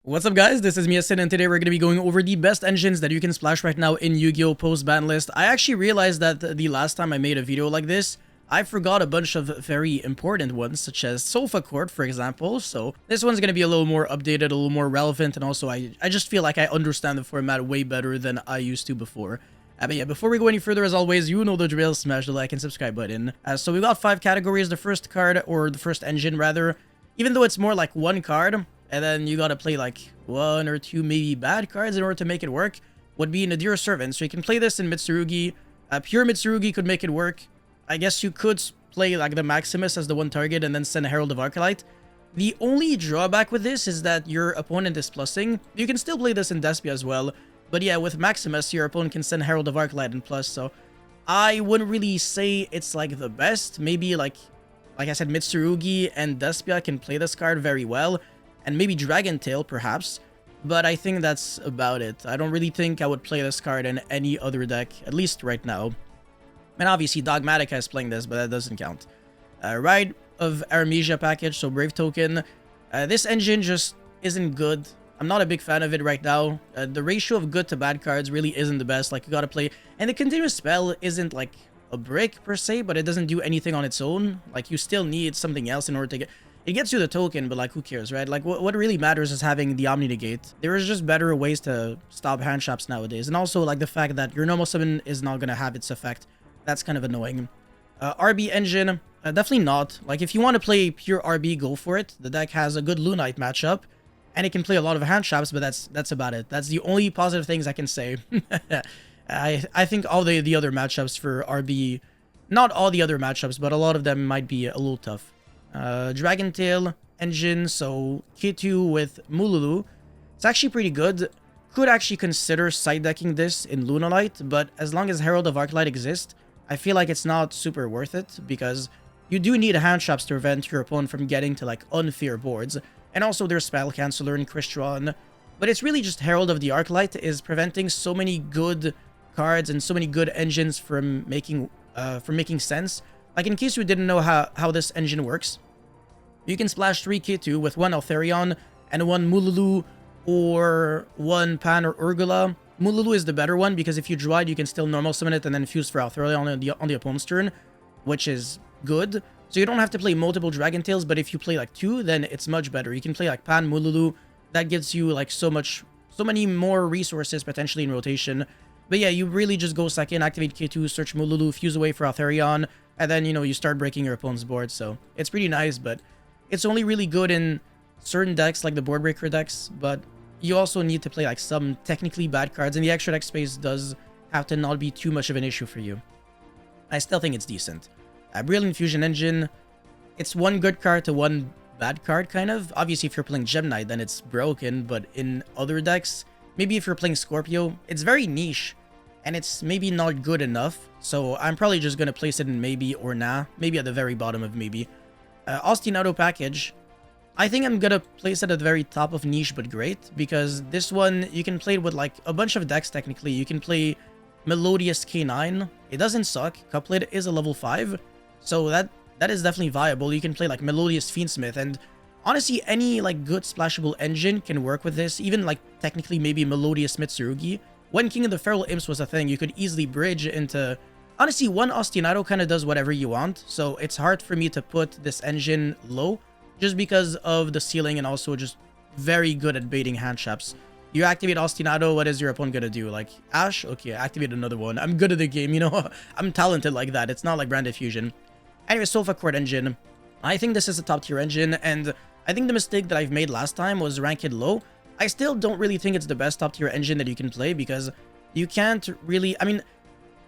What's up guys, this is Yacineygo and today we're going to be going over the best engines that you can splash right now in Yu-Gi-Oh! Post-ban list. I actually realized that the last time I made a video like this, I forgot a bunch of very important ones, such as Sopha Court, for example. So this one's going to be a little more updated, a little more relevant, and also I just feel like I understand the format way better than I used to before. But yeah, before we go any further, as always, you know the drill, smash the like and subscribe button. So we've got 5 categories. The first card, or the first engine rather, even though it's more like one card, and then you gotta play like 1 or 2 maybe bad cards in order to make it work, would be Nadir Servant. So you can play this in Mitsurugi. Pure Mitsurugi could make it work. I guess you could play like the Maximus as the one target and then send Herald of Arclight. The only drawback with this is that your opponent is plussing. You can still play this in Despia as well, but yeah, with Maximus, your opponent can send Herald of Arclight and plus, so I wouldn't really say it's like the best. Maybe like I said, Mitsurugi and Despia can play this card very well, and maybe Dragontail perhaps, but I think that's about it. I don't really think I would play this card in any other deck, at least right now. And obviously Dogmatika is playing this, but that doesn't count. Ride of Artemisia package, so Brave token. This engine just isn't good. I'm not a big fan of it right now. The ratio of good to bad cards really isn't the best. Like, you gotta play, and the continuous spell isn't like a brick per se, but it doesn't do anything on its own. Like, you still need something else in order to get... It gets you the token, but like, who cares, right? Like, what really matters is having the Omni Negate. There is just better ways to stop hand traps nowadays. And also, like, the fact that your normal summon is not gonna have its effect. That's kind of annoying. RB engine, definitely not. Like, if you want to play pure RB, go for it. The deck has a good Lunite matchup, and it can play a lot of hand traps, but that's about it. That's the only positive things I can say. I think all the other matchups for RB, not all the other matchups, but a lot of them might be a little tough. Dragontail engine, so K2 with Mululu. It's actually pretty good. Could actually consider side decking this in Lunalite, but as long as Herald of Arclight exists, I feel like it's not super worth it, because you do need hand traps to prevent your opponent from getting to like unfair boards, and also there's Spell Canceller and Crystron. But it's really just Herald of the Arclight is preventing so many good cards and so many good engines from making sense. Like, in case you didn't know how this engine works, you can splash 3 K2 with 1 Altharion and 1 Mululu or 1 Pan or Urgula. Mululu is the better one because if you draw it, you can still normal summon it and then fuse for Altharion on the opponent's turn, which is good. So you don't have to play multiple Dragontails, but if you play like 2, then it's much better. You can play like Pan, Mululu. That gives you like so many more resources potentially in rotation. But yeah, you really just go second, activate K2, search Mululu, fuse away for Altharion, and then, you know, you start breaking your opponent's board. So it's pretty nice, but it's only really good in certain decks like the board breaker decks, but you also need to play like some technically bad cards, and the extra deck space does have to not be too much of an issue for you. I still think it's decent. Brilliant Fusion Engine, it's 1 good card to 1 bad card, kind of. Obviously, if you're playing Gem Knight, then it's broken, but in other decks, maybe if you're playing Scorpio, it's very niche, and it's maybe not good enough, so I'm probably just going to place it in maybe or nah, maybe at the very bottom of maybe. Ostinato Package, I think I'm going to place it at the very top of niche but great, because this one, you can play it with like a bunch of decks technically. You can play Melodious K9, it doesn't suck, Couplet is a level 5, so that is definitely viable. You can play like Melodious Fiendsmith, and honestly, any like good splashable engine can work with this, even like technically maybe Melodious Mitsurugi. When King of the Feral Imps was a thing, you could easily bridge into... Honestly, one Ostinato kind of does whatever you want, so it's hard for me to put this engine low, just because of the ceiling and also just very good at baiting hand traps. You activate Ostinato, what is your opponent gonna do? Like, Ash? Okay, activate another one. I'm good at the game, you know? I'm talented like that. It's not like Brand Fusion. Anyway, Sopha Court engine. I think this is a top tier engine, and I think the mistake that I've made last time was rank it low. I still don't really think it's the best top tier engine that you can play, because you can't really... I mean,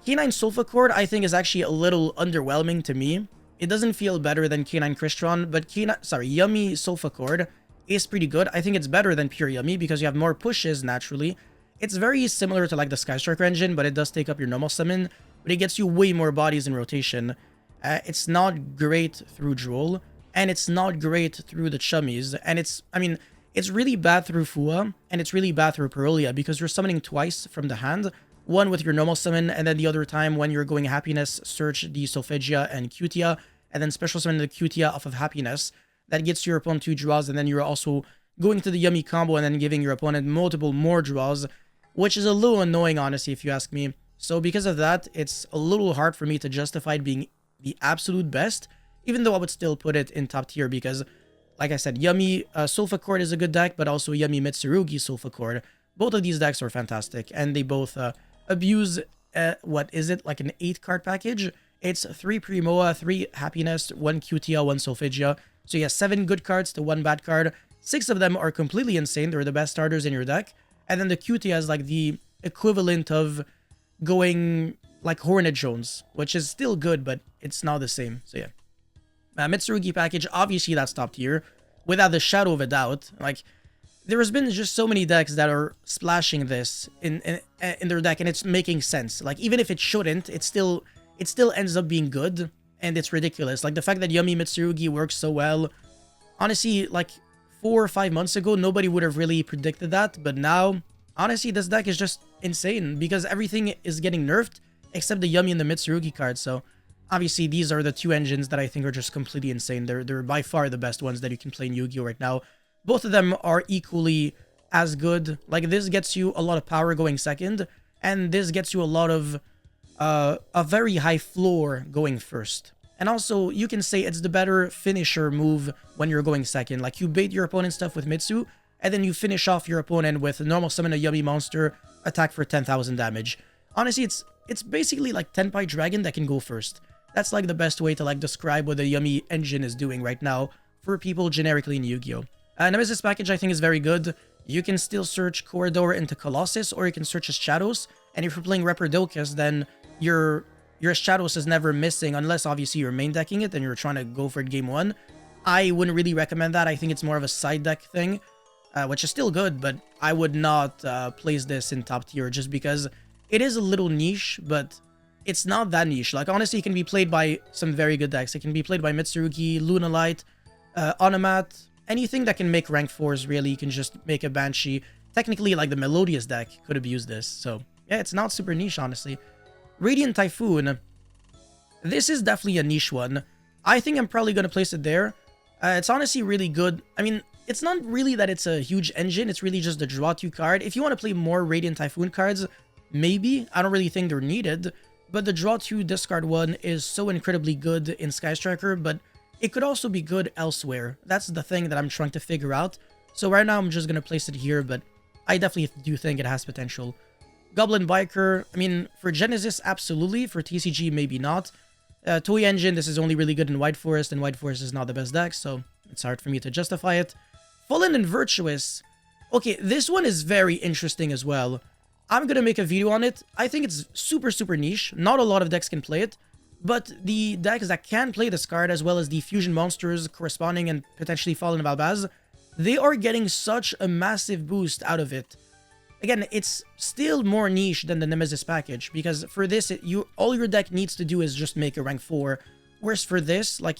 K9 Sopha Court I think is actually a little underwhelming to me. It doesn't feel better than K9 Crystron, but Yummy Sopha Court is pretty good. I think it's better than pure Yummy because you have more pushes naturally. It's very similar to like the Skystriker engine, but it does take up your normal summon, but it gets you way more bodies in rotation. It's not great through Droll, and it's not great through the Chummies, and it's really bad through Fua, and it's really bad through Perolia because you're summoning twice from the hand. One with your normal summon, and then the other time when you're going Happiness, search the Solfegia and Cutia, and then special summon the Cutia off of Happiness. That gets your opponent 2 draws, and then you're also going to the Yummy combo and then giving your opponent multiple more draws, which is a little annoying, honestly, if you ask me. So because of that, it's a little hard for me to justify it being the absolute best, even though I would still put it in top tier because, like I said, Yummy Sopha Chord is a good deck, but also Yummy Mitsurugi Sopha Chord. Both of these decks are fantastic, and they both abuse, what is it, like an 8-card package? It's 3 Primoa, 3 Happiness, 1 Cutia, 1 Solfegia. So yeah, 7 good cards to 1 bad card. 6 of them are completely insane. They're the best starters in your deck. And then the Cutia is like the equivalent of going like Hornet Jones, which is still good, but it's not the same. So yeah. Mitsurugi package, obviously that's top tier, without the shadow of a doubt. Like, there has been just so many decks that are splashing this in their deck, and it's making sense. Like, even if it shouldn't, it still ends up being good, and it's ridiculous. Like, the fact that Yummy Mitsurugi works so well, honestly, like, 4 or 5 months ago, nobody would have really predicted that, but now, honestly, this deck is just insane, because everything is getting nerfed, except the Yummy and the Mitsurugi cards, so obviously these are the 2 engines that I think are just completely insane. They're by far the best ones that you can play in Yu-Gi-Oh! Right now. Both of them are equally as good. Like, this gets you a lot of power going second, and this gets you a lot of a very high floor going first. And also, you can say it's the better finisher move when you're going second. Like, you bait your opponent's stuff with Mitsu, and then you finish off your opponent with normal summon a Yummy monster, attack for 10,000 damage. Honestly, it's basically like Tenpai Dragon that can go first. That's like the best way to like describe what the Yummy engine is doing right now for people generically in Yu-Gi-Oh! Nemesis package I think is very good. You can still search Corridor into Colossus, or you can search as Shadows, and if you're playing Reprodocus, then your Shadows is never missing, unless obviously you're main decking it and you're trying to go for it game 1. I wouldn't really recommend that. I think it's more of a side deck thing, which is still good, but I would not place this in top tier just because it is a little niche, but it's not that niche. Like, honestly, it can be played by some very good decks. It can be played by Mitsurugi, Lunalight, Onomat, anything that can make rank 4s, really. You can just make a Banshee. Technically, like, the Melodious deck could have used this. So, yeah, it's not super niche, honestly. Radiant Typhoon. This is definitely a niche one. I think I'm probably going to place it there. It's honestly really good. I mean, it's not really that it's a huge engine. It's really just the draw 2 card. If you want to play more Radiant Typhoon cards, maybe. I don't really think they're needed. But the draw 2 discard 1 is so incredibly good in Sky Striker, but it could also be good elsewhere. That's the thing that I'm trying to figure out. So right now I'm just going to place it here, but I definitely do think it has potential. Goblin Biker, I mean, for Genesis, absolutely. For TCG, maybe not. Toy Engine, this is only really good in White Forest, and White Forest is not the best deck, so it's hard for me to justify it. Fallen and Virtuous. Okay, this one is very interesting as well. I'm going to make a video on it. I think it's super, super niche. Not a lot of decks can play it. But the decks that can play this card, as well as the fusion monsters corresponding and potentially Fallen Valbaz, they are getting such a massive boost out of it. Again, it's still more niche than the Nemesis package, because for this, all your deck needs to do is just make a rank 4. Whereas for this, like,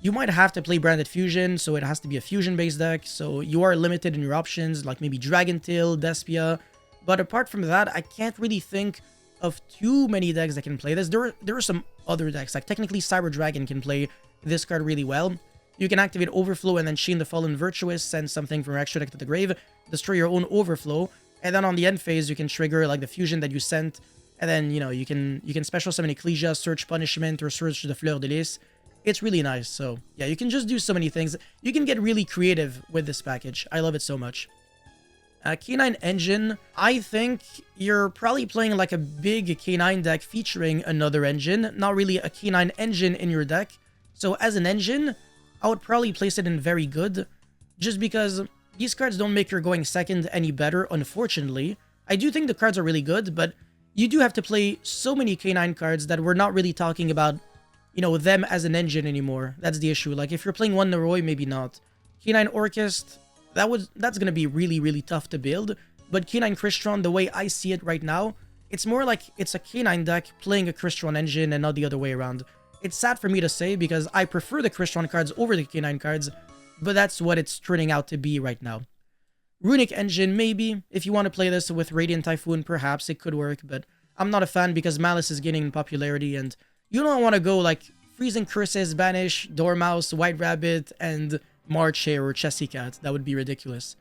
you might have to play Branded Fusion, so it has to be a fusion-based deck, so you are limited in your options, like maybe Dragontail, Despia. But apart from that, I can't really think of too many decks that can play this. There are some other decks, like technically Cyber Dragon can play this card really well. You can activate Overflow and then chain the Fallen Virtuous, send something from your extra deck to the grave, destroy your own Overflow, and then on the end phase, you can trigger like the fusion that you sent, and then, you know, you can special summon Ecclesia, search Punishment, or search the Fleur de Lis. It's really nice. So yeah, you can just do so many things. You can get really creative with this package. I love it so much. K9 Engine, I think you're probably playing like a big K9 deck featuring another engine, not really a K9 engine in your deck. So as an engine, I would probably place it in very good, just because these cards don't make your going second any better, unfortunately. I do think the cards are really good, but you do have to play so many K9 cards that we're not really talking about, you know, them as an engine anymore. That's the issue. Like, if you're playing one Noroi, maybe not. K9 Orchest, that's going to be really, really tough to build. But K9 Crystron, the way I see it right now, it's more like it's a K9 deck playing a Crystron engine and not the other way around. It's sad for me to say because I prefer the Crystron cards over the K9 cards, but that's what it's turning out to be right now. Runick Engine, maybe. If you want to play this with Radiant Typhoon, perhaps it could work, but I'm not a fan because Malice is gaining in popularity, and you don't want to go like Freezing Curses, Banish, Dormouse, White Rabbit, and Marche or Chessy Cat. That would be ridiculous.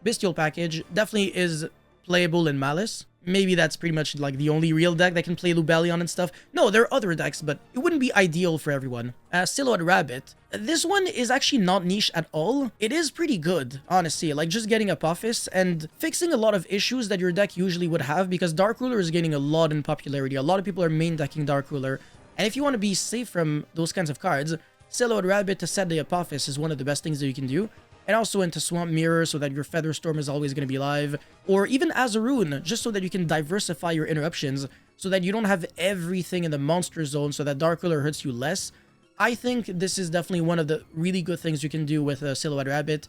Bestial Package definitely is playable in Malice. Maybe that's pretty much like the only real deck that can play Lubellion and stuff. No, there are other decks, but it wouldn't be ideal for everyone. Silhouette Rabbit. This one is actually not niche at all. It is pretty good, honestly. Like just getting Apophis and fixing a lot of issues that your deck usually would have, because Dark Ruler is gaining a lot in popularity. A lot of people are main decking Dark Ruler. And if you want to be safe from those kinds of cards, Silhouette Rabbit to set the Apophis is one of the best things that you can do. And also into Swamp Mirror so that your Featherstorm is always going to be live. Or even as a rune, just so that you can diversify your interruptions so that you don't have everything in the monster zone so that Dark Ruler hurts you less. I think this is definitely one of the really good things you can do with Silhouette Rabbit.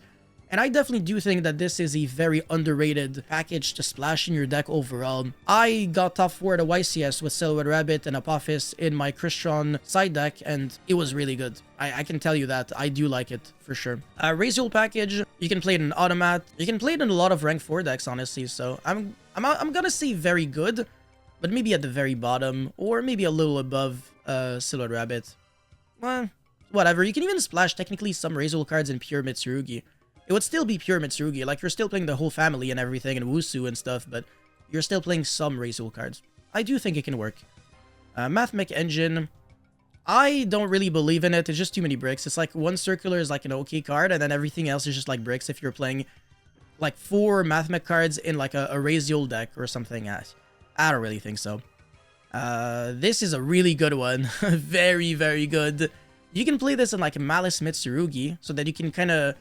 And I definitely do think that this is a very underrated package to splash in your deck overall. I got top 4 at a YCS with Silhouette Rabbit and Apophis in my Crystron side deck, and it was really good. I can tell you that. I do like it, for sure. Raziel Package, you can play it in Automat. You can play it in a lot of rank 4 decks, honestly, so I'm gonna say very good, but maybe at the very bottom, or maybe a little above Silhouette Rabbit. Well, whatever. You can even splash technically some Raziel cards in pure Mitsurugi. It would still be pure Mitsurugi, like you're still playing the whole family and everything and Wusu and stuff, but you're still playing some Raziel cards. I do think it can work. Mathmech Engine, I don't really believe in it. It's just too many bricks. It's like one circular is like an okay card, and then everything else is just like bricks if you're playing like 4 Mathmech cards in like a Raziel deck or something. I don't really think so. This is a really good one. Very, very good. You can play this in like Malice Mitsurugi so that you can kind of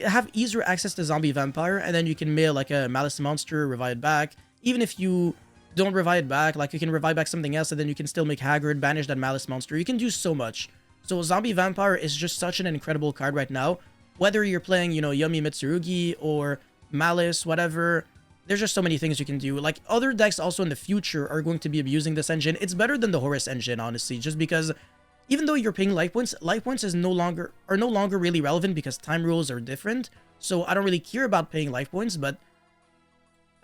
have easier access to Zombie Vampire, and then you can mail like a Malice Monster, revive it back. Even if you don't revive it back, like you can revive back something else, and then you can still make Haggard, banish that Malice Monster. You can do so much. So Zombie Vampire is just such an incredible card right now. Whether you're playing, you know, Yummy Mitsurugi or Malice, whatever, there's just so many things you can do. Like other decks also in the future are going to be abusing this engine. It's better than the Horus engine, honestly, just because even though you're paying life points is no longer really relevant because time rules are different. So I don't really care about paying life points, but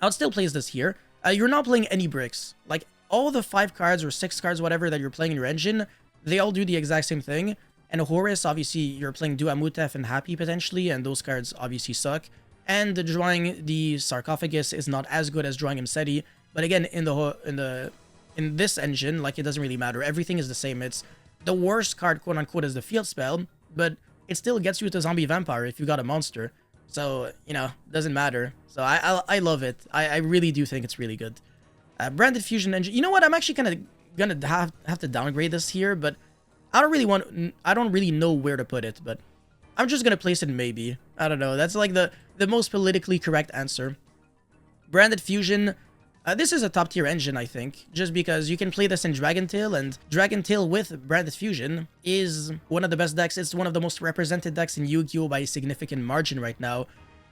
I'll still place this here. You're not playing any bricks. Like all the 5 cards or 6 cards, whatever, that you're playing in your engine, they all do the exact same thing. And Horus, obviously, you're playing Duamutef and Happy potentially, and those cards obviously suck. And drawing the Sarcophagus is not as good as drawing Imseti. But again, in this engine, like, it doesn't really matter. Everything is the same. It's the worst card, quote unquote, is the Field Spell, but it still gets you to Zombie Vampire if you got a monster. So, you know, doesn't matter. So I love it. I really do think it's really good. Branded Fusion Engine. You know what? I'm actually kind of gonna have to downgrade this here, but I don't really know where to put it, but I'm just gonna place it in maybe. I don't know. That's like the most politically correct answer. Branded Fusion. This is a top tier engine, I think, just because you can play this in Dragontail, and Dragontail with Branded Fusion is one of the best decks. It's one of the most represented decks in Yu-Gi-Oh! By a significant margin right now.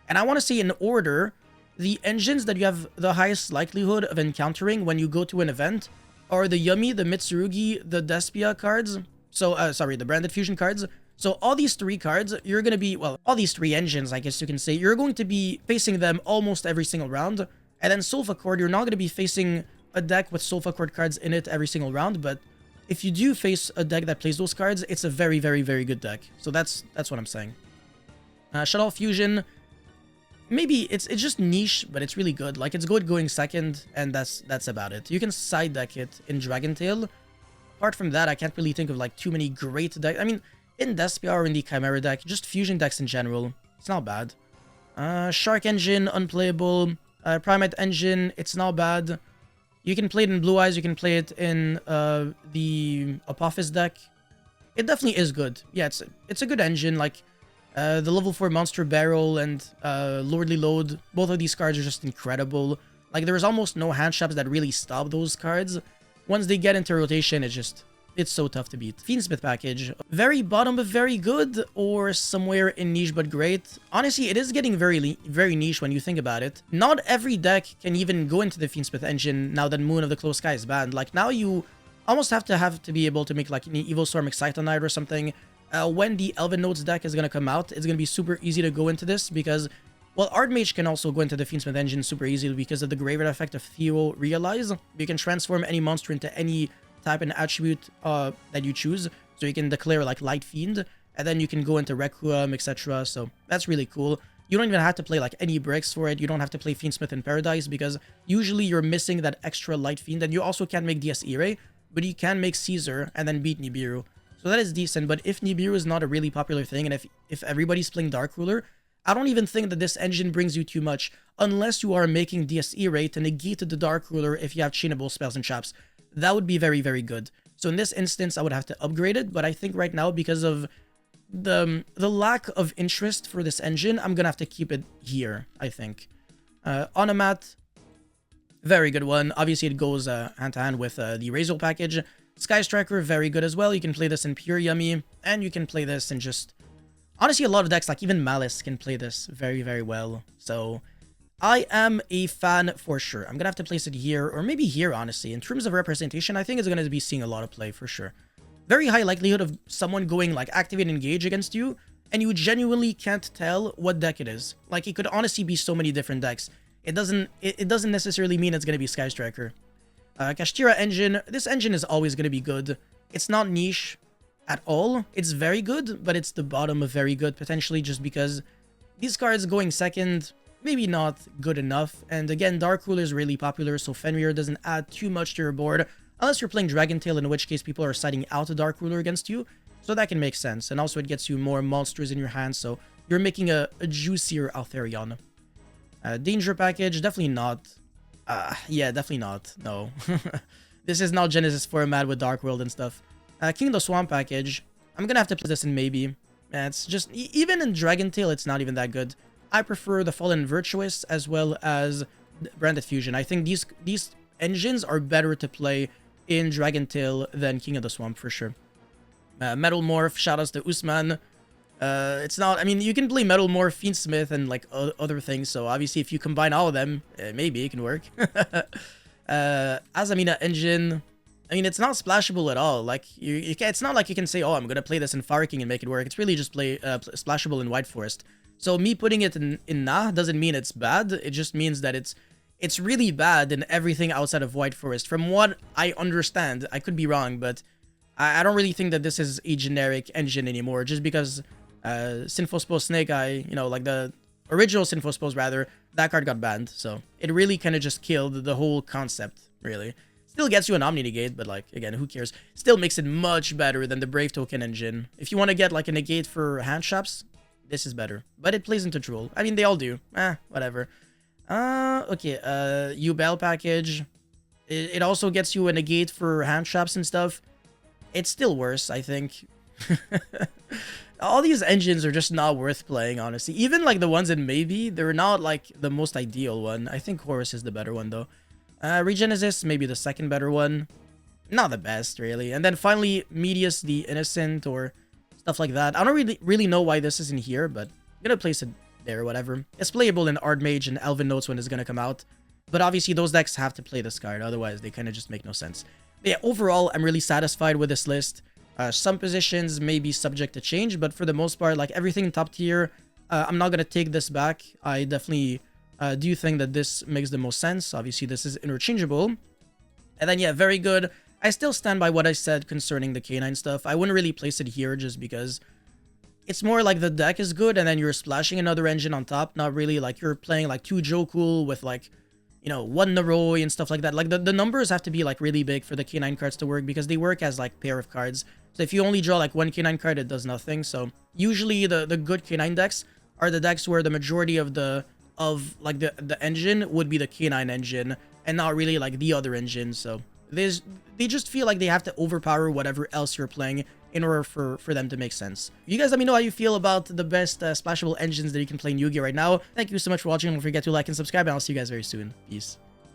And I want to see in order, the engines that you have the highest likelihood of encountering when you go to an event are the Yummy, the Mitsurugi, the Despia cards. So, sorry, the Branded Fusion cards. So all these 3 cards, you're going to be, well, all these 3 engines, I guess you can say, you're going to be facing them almost every single round. And then Sopha Chord, you're not going to be facing a deck with Sopha Chord cards in it every single round, but if you do face a deck that plays those cards, it's a very, very, very good deck. So that's what I'm saying. Shaddoll Fusion, maybe it's just niche, but it's really good. Like, it's good going second, and that's about it. You can side deck it in Dragontail. Apart from that, I can't really think of like too many great decks. I mean, in Despia or in the Chimera deck, just fusion decks in general, it's not bad. Shark Engine, unplayable. Primate Engine, it's not bad. You can play it in Blue Eyes, you can play it in the Apophis deck. It definitely is good. Yeah, it's a good engine. Like, the level 4 Monster Barrel and Lordly Load, both of these cards are just incredible. Like, there's almost no hand traps that really stop those cards. Once they get into rotation, it's so tough to beat. Fiendsmith Package, very bottom but very good, or somewhere in niche but great. Honestly, it is getting very niche when you think about it. Not every deck can even go into the Fiendsmith engine now that Moon of the Closed Sky is banned. Like, now you almost have to be able to make like an Evil Storm Excitonite or something. When the Elven Nodes deck is gonna come out, it's gonna be super easy to go into this because, well, Archmage can also go into the Fiendsmith engine super easily because of the Graveyard effect of Theo Realize. You can transform any monster into any type and attribute that you choose. So you can declare like Light Fiend, and then you can go into Requiem, etc. So that's really cool. You don't even have to play like any bricks for it. You don't have to play Fiendsmith in Paradise because usually you're missing that extra light fiend, and you also can't make DS Ire, but you can make Caesar and then beat Nibiru. So that is decent, but if Nibiru is not a really popular thing, and if everybody's playing Dark Ruler, I don't even think that this engine brings you too much, unless you are making DS Ire to negate the Dark Ruler if you have chainable spells and traps. That would be very, very good. So in this instance, I would have to upgrade it, but I think right now, because of the lack of interest for this engine, I'm gonna have to keep it here, I think. Onomat, very good one. Obviously, it goes hand-to-hand with the Razor package. Sky Striker, very good as well. You can play this in Pure Yummy, and you can play this in just... Honestly, a lot of decks, like even Malice, can play this very, very well. So, I am a fan for sure. I'm gonna have to place it here, or maybe here, honestly. In terms of representation, I think it's gonna be seeing a lot of play for sure. Very high likelihood of someone going like Activate and Engage against you, and you genuinely can't tell what deck it is. Like, it could honestly be so many different decks. It doesn't necessarily mean it's gonna be Sky Striker. Kashtira engine. This engine is always gonna be good. It's not niche at all. It's very good, but it's the bottom of very good, potentially, just because these cards going second, maybe not good enough. And again, Dark Ruler is really popular, so Fenrir doesn't add too much to your board, unless you're playing Dragontail, in which case people are siding out a Dark Ruler against you, so that can make sense. And also it gets you more monsters in your hand, so you're making a juicier Altharion. Danger package, definitely not. Yeah, definitely not. No. This is not Genesis format with Dark World and stuff. King of the Swamp package, I'm gonna have to play this in maybe. It's just, even in Dragontail, it's not even that good. I prefer the Fallen Virtuous as well as Branded Fusion. I think these engines are better to play in Dragontail than King of the Swamp for sure. Metal Morph, shoutouts to Usman. It's not, I mean, you can play Metal Morph, Fiendsmith, and like other things, so obviously if you combine all of them, maybe it can work. Azamina engine, I mean, it's not splashable at all. Like, you can, it's not like you can say, oh, I'm gonna play this in Fire King and make it work. It's really just splashable in White Forest. So me putting it in Nah doesn't mean it's bad. It just means that it's really bad in everything outside of White Forest. From what I understand, I could be wrong, but I don't really think that this is a generic engine anymore, just because Sinfospo Snake Eye, you know, like the original Sinfospos rather, that card got banned. So it really kind of just killed the whole concept, really. Still gets you an Omni Negate, but like, again, who cares? Still makes it much better than the Brave Token engine. If you want to get like a negate for hand traps, this is better. But it plays into Drool. I mean, they all do. Whatever. Okay, Ubel package. It also gets you a negate for hand traps and stuff. It's still worse, I think. All these engines are just not worth playing, honestly. Even like the ones in Maybe, they're not like the most ideal one. I think Horus is the better one though. Regenesis, maybe the second better one. Not the best, really. And then finally, Medius the Innocent or stuff like that. I don't really know why this isn't here, but I'm gonna place it there or whatever. It's playable in Ardmage and Elven Notes when it's gonna come out. But obviously those decks have to play this card, otherwise they kind of just make no sense. But yeah, overall, I'm really satisfied with this list. Some positions may be subject to change, but for the most part, like everything top tier, I'm not gonna take this back. I definitely do think that this makes the most sense. Obviously, this is interchangeable. And then, yeah, very good. I still stand by what I said concerning the K9 stuff. I wouldn't really place it here just because it's more like the deck is good and then you're splashing another engine on top. Not really like you're playing like 2 Jokul with like, you know, 1 Naroi and stuff like that. Like the numbers have to be like really big for the K9 cards to work because they work as like pair of cards. So if you only draw like 1 K9 card, it does nothing. So usually the good K9 decks are the decks where the majority of the engine would be the K9 engine and not really like the other engine. So they just feel like they have to overpower whatever else you're playing in order for them to make sense. You guys let me know how you feel about the best splashable engines that you can play in Yu-Gi-Oh right now. Thank you so much for watching. Don't forget to like and subscribe, and I'll see you guys very soon. Peace.